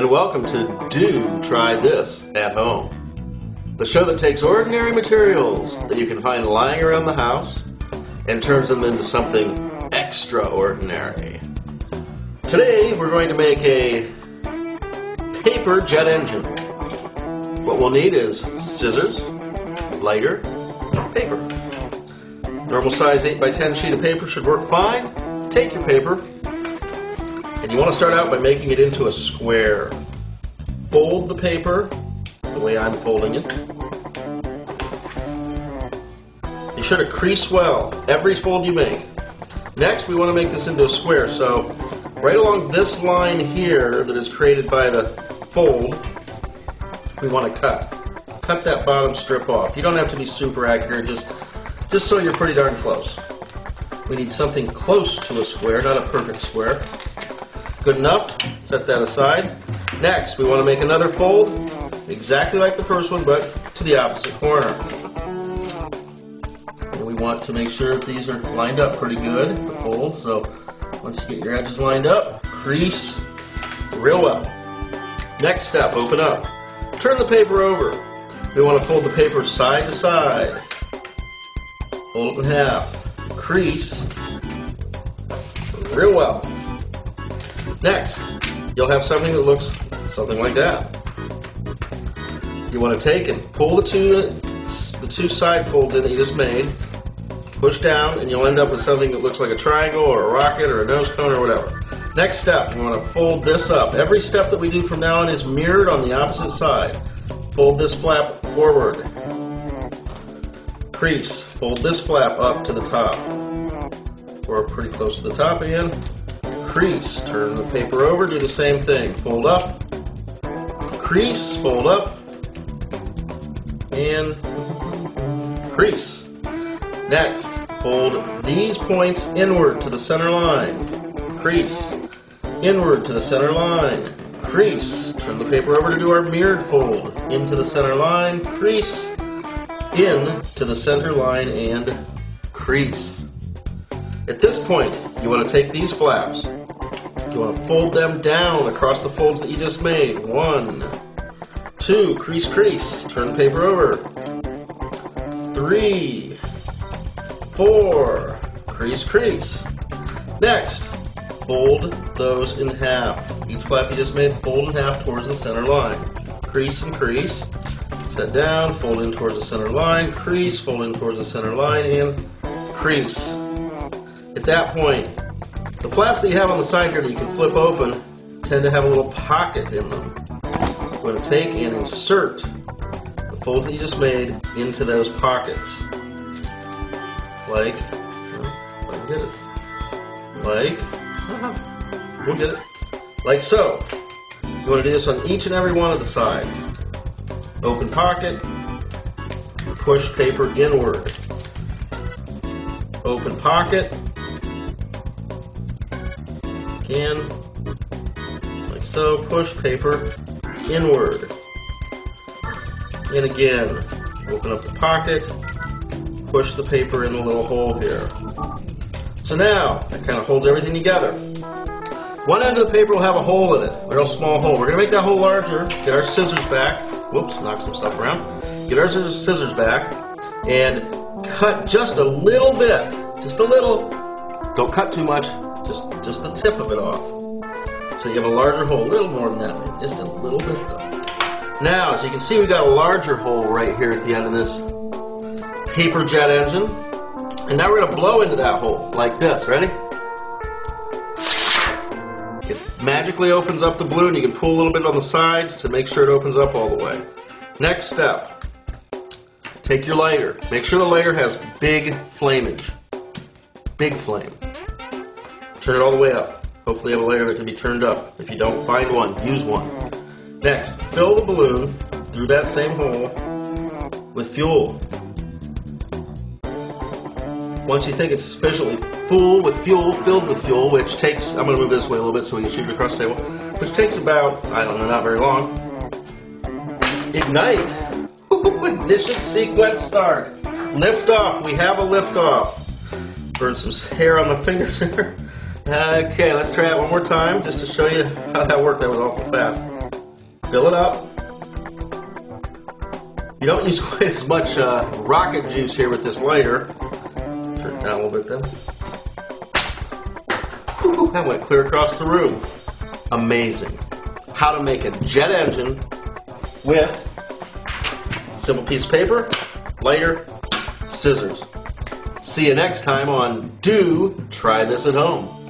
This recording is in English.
and welcome to Do Try This at Home, the show that takes ordinary materials that you can find lying around the house and turns them into something extraordinary. Today we're going to make a paper jet engine. What we'll need is scissors, lighter, paper. Normal size 8x10 sheet of paper should work fine. Take your paper, and you want to start out by making it into a square. Fold the paper the way I'm folding it. Be sure to crease well every fold you make. Next, we want to make this into a square, so right along this line here that is created by the fold, we want to cut that bottom strip off. You don't have to be super accurate, just so you're pretty darn close. We need something close to a square, not a perfect square. Good enough. Set that aside. Next, we want to make another fold, exactly like the first one, but to the opposite corner. And we want to make sure that these are lined up pretty good, the folds. So once you get your edges lined up, crease real well. Next step, open up. Turn the paper over. We want to fold the paper side to side. Fold it in half. Crease real well. Next, you'll have something that looks something like that. You want to take and pull the two side folds in that you just made, push down, and you'll end up with something that looks like a triangle or a rocket or a nose cone or whatever. Next step, you want to fold this up. Every step that we do from now on is mirrored on the opposite side. Fold this flap forward. Crease. Fold this flap up to the top. Or pretty close to the top again. Crease. Turn the paper over. Do the same thing. Fold up. Crease. Fold up. And crease. Next, fold these points inward to the center line. Crease. Inward to the center line. Crease. Turn the paper over to do our mirrored fold. Into the center line. Crease. In to the center line and crease. At this point, you want to take these flaps. You want to fold them down across the folds that you just made. 1, 2, crease, crease. Turn the paper over. 3, 4, crease, crease. Next, fold those in half. Each flap you just made, fold in half towards the center line. Crease and crease. Set down, fold in towards the center line, crease, fold in towards the center line, and crease. At that point, the flaps that you have on the side here that you can flip open tend to have a little pocket in them. We're going to take and insert the folds that you just made into those pockets. Like, we'll get it. We'll get it. Like so. You want to do this on each and every one of the sides. Open pocket, push paper inward. Open pocket, again, like so, push paper inward. And again, open up the pocket, push the paper in the little hole here. So now, that kind of holds everything together. One end of the paper will have a hole in it, a real small hole. We're going to make that hole larger, get our scissors back. Whoops, knock some stuff around. Get our scissors back and cut just a little bit. Just a little. Don't cut too much. Just the tip of it off. So you have a larger hole. A little more than that, maybe. Just a little bit though. Now, so you can see we got a larger hole right here at the end of this paper jet engine. And now we're going to blow into that hole like this. Ready? It magically opens up the balloon. You can pull a little bit on the sides to make sure it opens up all the way. Next step, take your lighter. Make sure the lighter has big flameage. Big flame. Turn it all the way up. Hopefully you have a lighter that can be turned up. If you don't, find one. Use one. Next, fill the balloon through that same hole with fuel. Once you think it's sufficiently filled with fuel, which takes, I'm going to move this way a little bit so we can shoot it across the table, which takes about, I don't know, not very long. Ignite. Ignition sequence start. Lift off. We have a lift off. Burn some hair on my fingers here. Okay, let's try it one more time just to show you how that worked. That was awful fast. Fill it up. You don't use quite as much rocket juice here with this lighter. Turn it down a little bit then. Whew, that went clear across the room. Amazing. How to make a jet engine with simple piece of paper, lighter, scissors. See you next time on Do Try This at Home.